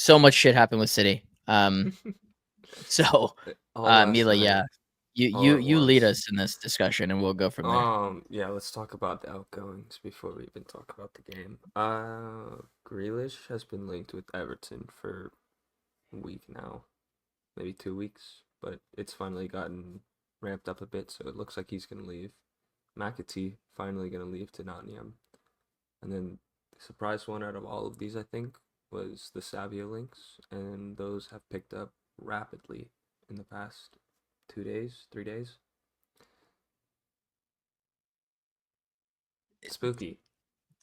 So much shit happened with City. So, All last Mila, night, yeah, all at you lead once. us in this discussion, and we'll go from there. Yeah, let's talk about the outgoings before we even talk about the game. Grealish has been linked with Everton for a week now, maybe 2 weeks, but it's finally gotten ramped up a bit, so it looks like he's gonna leave. McAtee finally gonna leave to Nottingham, and then the surprise one out of all of these, I think, was the Savio links, and those have picked up rapidly in the past 2 days, 3 days. Spooky.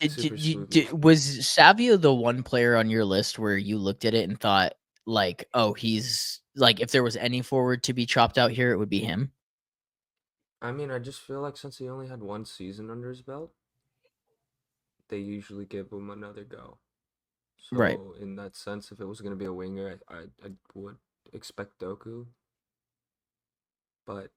Super spooky. Was Savio the one player on your list where you looked at it and thought, like, oh, he's like, if there was any forward to be chopped out here, it would be him? I mean, I just feel like since he only had one season under his belt, they usually give him another go. Right. So in that sense, if it was gonna be a winger, I would expect Doku. But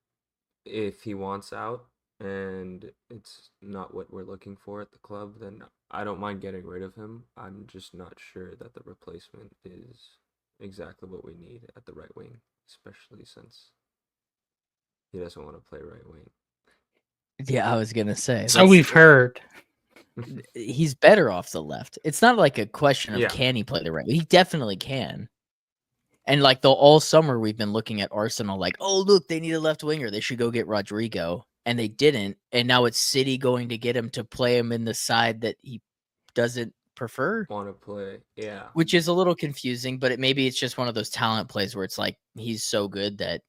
if he wants out and it's not what we're looking for at the club, then I don't mind getting rid of him. I'm just not sure that the replacement is exactly what we need at the right wing, especially since he doesn't want to play right wing. Yeah, I was gonna say So we've heard. he's better off the left. It's not like a question of Yeah. can he play the right. He definitely can. And like all summer we've been looking at Arsenal like, oh look, they need a left winger. They should go get Rodrigo. And they didn't. And now it's City going to get him to play him in the side that he doesn't prefer. Want to play, yeah. Which is a little confusing, but maybe it's just one of those talent plays where it's like he's so good that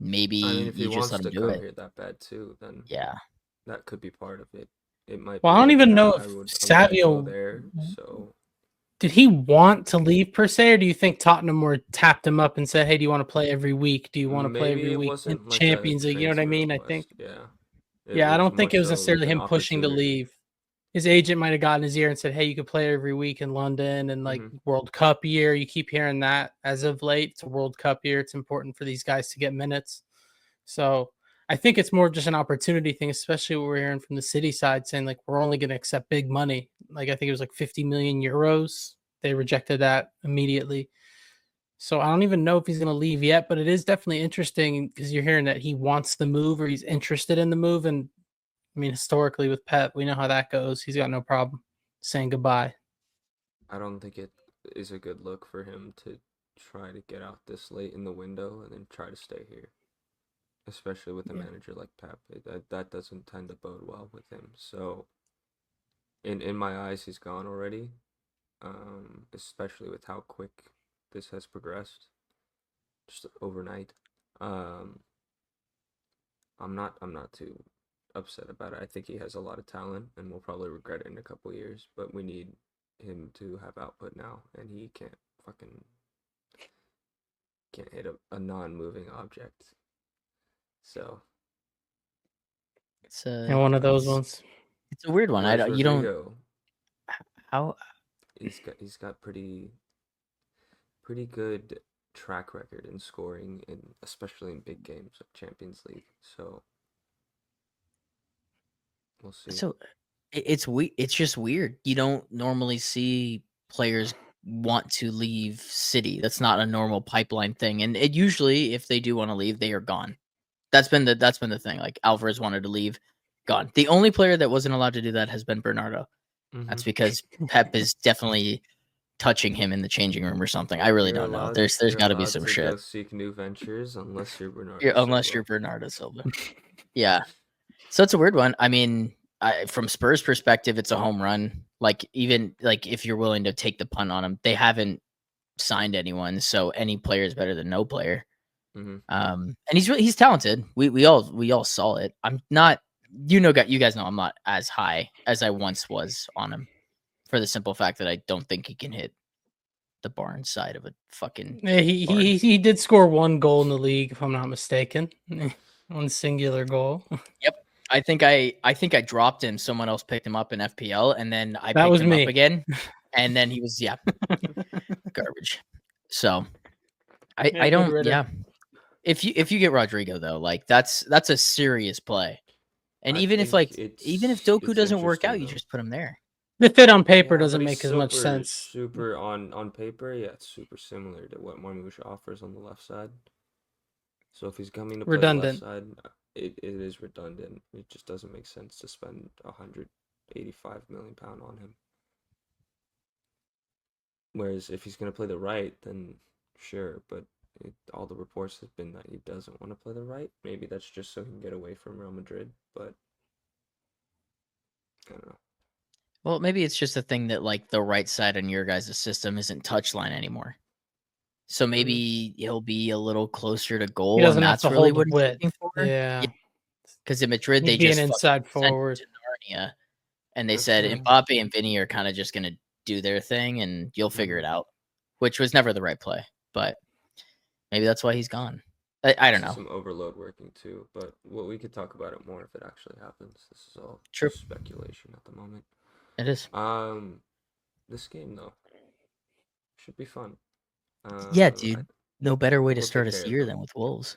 maybe I mean, if he you just wants let him to do come it. here that bad too, then Yeah. that could be part of it. It might. Well, be I don't like, even yeah, know I if would go Savio there. So did he want to leave per se, or do you think Tottenham were tapped him up and said, "Hey, do you want to play every week? Do you want to play maybe every it week in wasn't like a Champions League?" You know what I transfer mean? I request. think. Yeah. Yeah, I was don't think more it was so necessarily like an him pushing to opportunity. leave. His agent might have gotten his ear and said, "Hey, you could play every week in London, and like World Cup year, you keep hearing that as of late. It's a World Cup year. It's important for these guys to get minutes." So I think it's more just an opportunity thing, especially what we're hearing from the City side saying like we're only going to accept big money. Like I think it was like 50 million euros. They rejected that immediately. So I don't even know if he's going to leave yet, but it is definitely interesting because you're hearing that he wants the move or he's interested in the move. And I mean, historically with Pep, we know how that goes. He's got no problem saying goodbye. I don't think it is a good look for him to try to get out this late in the window and then try to stay here, especially with a manager like Pep. That doesn't tend to bode well with him. So in my eyes, he's gone already. Especially with how quick this has progressed, just overnight. Um, I'm not too upset about it. I think he has a lot of talent, and we'll probably regret it in a couple years. But we need him to have output now, and he can't hit a non-moving object. So It's And one of those ones. It's a weird one. You don't how he's got pretty good track record in scoring, and especially in big games like Champions League. So we'll see. So it's just weird. You don't normally see players want to leave City. That's not a normal pipeline thing. And it usually, if they do want to leave, they are gone. That's been the thing. Like Alvarez wanted to leave, gone. The only player that wasn't allowed to do that has been Bernardo. That's because Pep is definitely touching him in the changing room or something. I really don't know. There's got to be some shit. Go seek new ventures unless you're Bernardo. You're Bernardo Silva. Yeah. So it's a weird one. I mean, from Spurs' perspective, it's a home run. Like even like if you're willing to take the punt on him, they haven't signed anyone, so any player is better than no player. And he's talented. We all saw it. I'm not. You guys know I'm not as high as I once was on him, for the simple fact that I don't think he can hit the barn side of a fucking. Yeah, he did score one goal in the league, if I'm not mistaken. One singular goal. Yep. I think I dropped him. Someone else picked him up in FPL, and then I That picked was him me. up again, and then he was garbage. So I don't. Yeah. If you get Rodrigo though, like that's a serious play. And even if Doku doesn't work out, you just put him there. The fit on paper Yeah, doesn't but make he's as much super, sense. super on paper. Yeah, it's super similar to what Marmoush offers on the left side. So if he's coming to play the left Redundant. side, it is redundant. It just doesn't make sense to spend 185 million pound on him. Whereas if he's gonna play the right, then sure. But all the reports have been that he doesn't want to play the right. Maybe that's just so he can get away from Real Madrid. But I don't know. Well, maybe it's just a thing that like the right side in your guys' system isn't touchline anymore. So maybe he'll be a little closer to He goal, and doesn't have that's to really hold the what he's width. looking for. Yeah. Because in Madrid, He'd they be an just fucking inside sent him forward. to Narnia, and they That's said true. Mbappe and Vinny are kind of just gonna do their thing, and you'll figure it out. Which was never the right play, but maybe that's why he's gone. I don't know. Some overload working too, but we could talk about it more if it actually happens. This is all True. speculation at the moment. It is. This game though should be fun. Yeah, dude. No better way to we'll start take a care of year them. than with Wolves.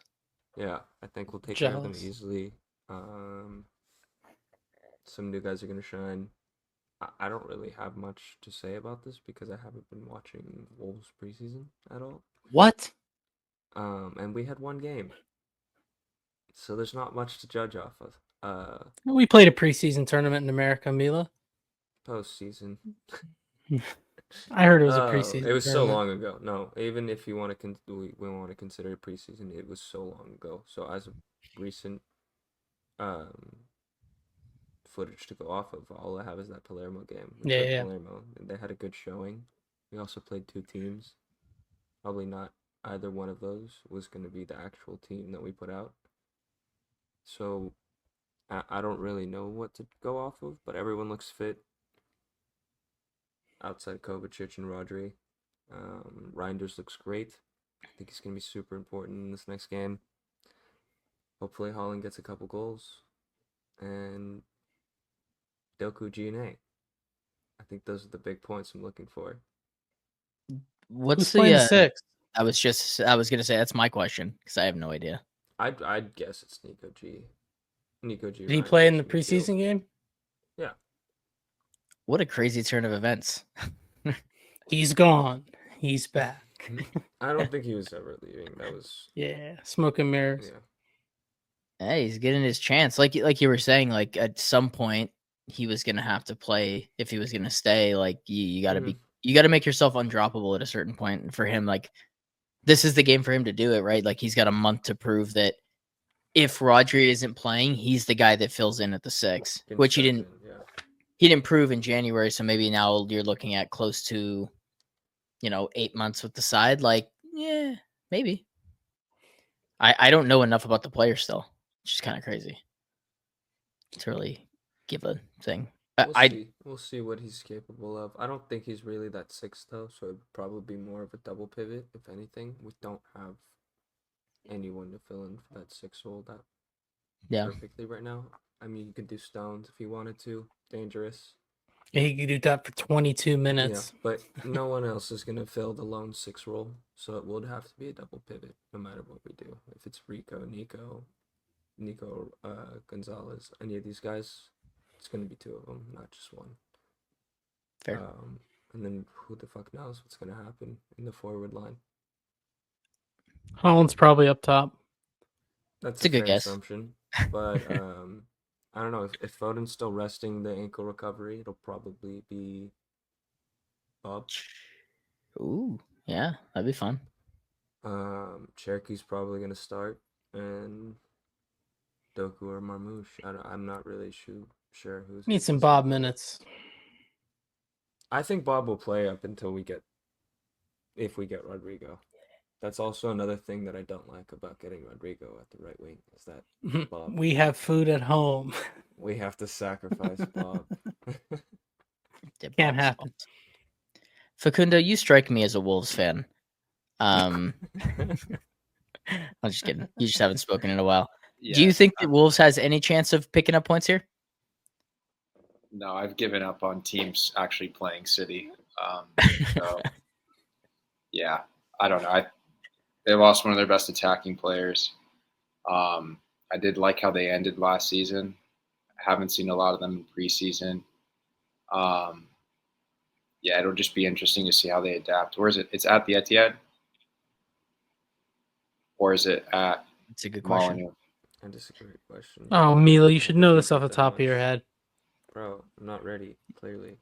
Yeah, I think we'll take care of them Jealous. easily. Some new guys are gonna shine. I don't really have much to say about this because I haven't been watching Wolves preseason at all. What? And we had one game, so there's not much to judge off of. We played a preseason tournament in America, Mila. Postseason. I heard it was a Oh, preseason. it was so tournament. long ago. No, even if you want to, we want to consider it preseason. It was so long ago. So as of recent, footage to go off of, all I have is that Palermo game. We played Yeah. Palermo, and they had a good showing. We also played two teams. Probably not either one of those was going to be the actual team that we put out. So I don't really know what to go off of, but everyone looks fit. Outside Kovacic and Rodri. Reinders looks great. I think he's going to be super important in this next game. Hopefully Holland gets a couple goals. And Doku G&A. I think those are the big points I'm looking for. What's Who's playing the six? I was gonna say that's my question because I have no idea. I'd guess it's Nico G. Did he play in the preseason game? Yeah. What a crazy turn of events. He's gone. He's back. I don't think he was ever leaving. That was smoke and mirrors. Yeah. Hey, he's getting his chance. Like you were saying, like at some point he was gonna have to play if he was gonna stay. Like you gotta make yourself undroppable at a certain point. And for him, like this is the game for him to do it, right? Like he's got a month to prove that if Rodri isn't playing, he's the guy that fills in at the 6, which he didn't. He didn't prove in January, so maybe now you're looking at close to, 8 months with the side. Like, yeah, maybe. I don't know enough about the player still, which is kind of crazy to really give a thing. We'll see what he's capable of. I don't think he's really that 6 though, so it'd probably be more of a double pivot if anything. We don't have anyone to fill in for that 6 role perfectly right now. I mean, you could do Stones if you wanted to. Dangerous. Yeah, he could do that for 22 minutes. Yeah, but no one else is going to fill the lone 6 role, so it would have to be a double pivot no matter what we do. If it's Rico, Nico Gonzalez, any of these guys, it's going to be 2 of them, not just one. Fair. And then who the fuck knows what's going to happen in the forward line. Holland's probably up top. That's a good fair guess. assumption, but I don't know if Foden's still resting the ankle recovery, it'll probably be Bob. Ooh, yeah, that'd be fun. Cherokee's probably gonna start, and Doku or Marmoush. I'm not really sure who's. Need some Bob minutes. I think Bob will play up until if we get Rodrigo. That's also another thing that I don't like about getting Rodrigo at the right wing is that Bob. We have food at home. We have to sacrifice Bob. Can't happen. Facundo, you strike me as a Wolves fan. I'm just kidding. You just haven't spoken in a while. Yeah, do you think that Wolves has any chance of picking up points here? No, I've given up on teams actually playing City. So, yeah, I don't know. They lost one of their best attacking players. I did like how they ended last season. I haven't seen a lot of them in preseason. yeah, it'll just be interesting to see how they adapt. Where is it? It's at the Etihad, or is it at It's a good question. Molyneux? That is a great question. Oh, Mila, you I should know didn't this off the think that top of your much. head. Bro, I'm not ready, clearly.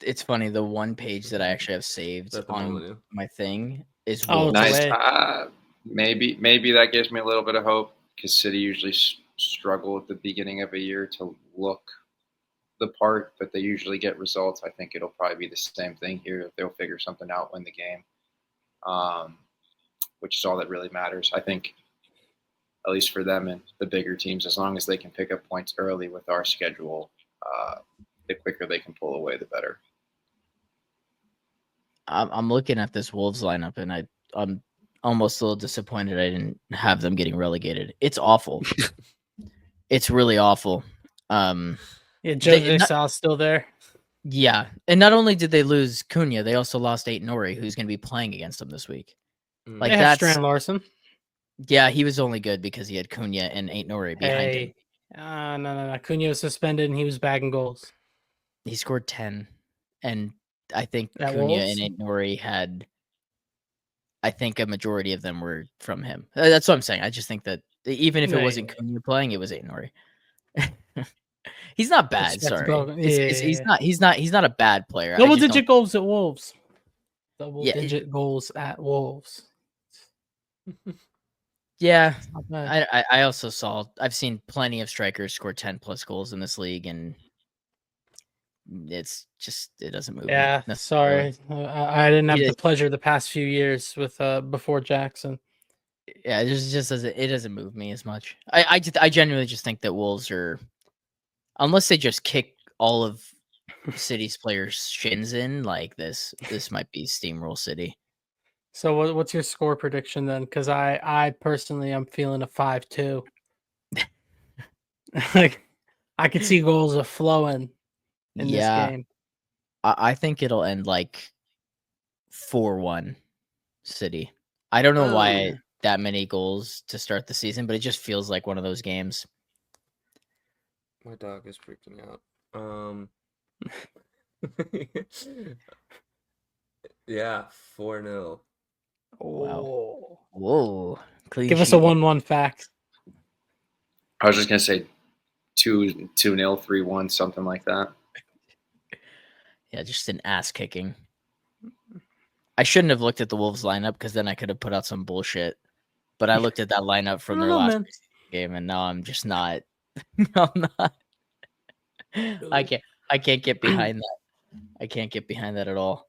It's funny. The one page that I actually have saved At the on Molyneux. my thing is Oh, Wolves. it's Nice. away. Maybe that gives me a little bit of hope because City usually struggle at the beginning of a year to look the part, but they usually get results. I think it'll probably be the same thing here. They'll figure something out, win the game, which is all that really matters. I think, at least for them and the bigger teams, as long as they can pick up points early with our schedule, the quicker they can pull away, the better. I'm looking at this Wolves lineup, and I'm almost a little disappointed I didn't have them getting relegated. It's awful. It's really awful. Yeah, Jose Sal's still there. Yeah, and not only did they lose Cunha, they also lost Aït-Nouri, who's going to be playing against them this week. Like They have that's Strand Larson. yeah, he was only good because he had Cunha and Aït-Nouri behind him. No. Cunha was suspended and he was bagging goals. He scored 10, and I think At Cunha Wolves? and Aït-Nouri had. I think a majority of them were from him. That's what I'm saying. I just think that even if it wasn't Cunha playing, it was Aït-Nouri. He's not bad. Sorry, he's not a bad player. Double-digit goals at Wolves. Double-digit goals at Wolves. Yeah, I also saw. I've seen plenty of strikers score 10+ goals in this league, and it's just it doesn't move. Yeah, sorry, I didn't have the pleasure the past few years with before Jackson. Yeah, it just doesn't move me as much. I genuinely just think that Wolves are, unless they just kick all of City's players' shins in, like this might be steamroll City. So what's your score prediction then? Because I personally am feeling a 5-2. Like I could see goals are flowing in this game. I think it'll end like 4-1 City. I don't know why that many goals to start the season, but it just feels like one of those games. My dog is freaking out. Yeah, 4-0. Wow. Whoa. Give us a 1-1 fact. I was just gonna say 2-0, 3-1, something like that. Yeah, just an ass kicking. I shouldn't have looked at the Wolves lineup because then I could have put out some bullshit. But I looked at that lineup from their last game, and now I'm just not. I'm not. I can't get behind that. I can't get behind that at all.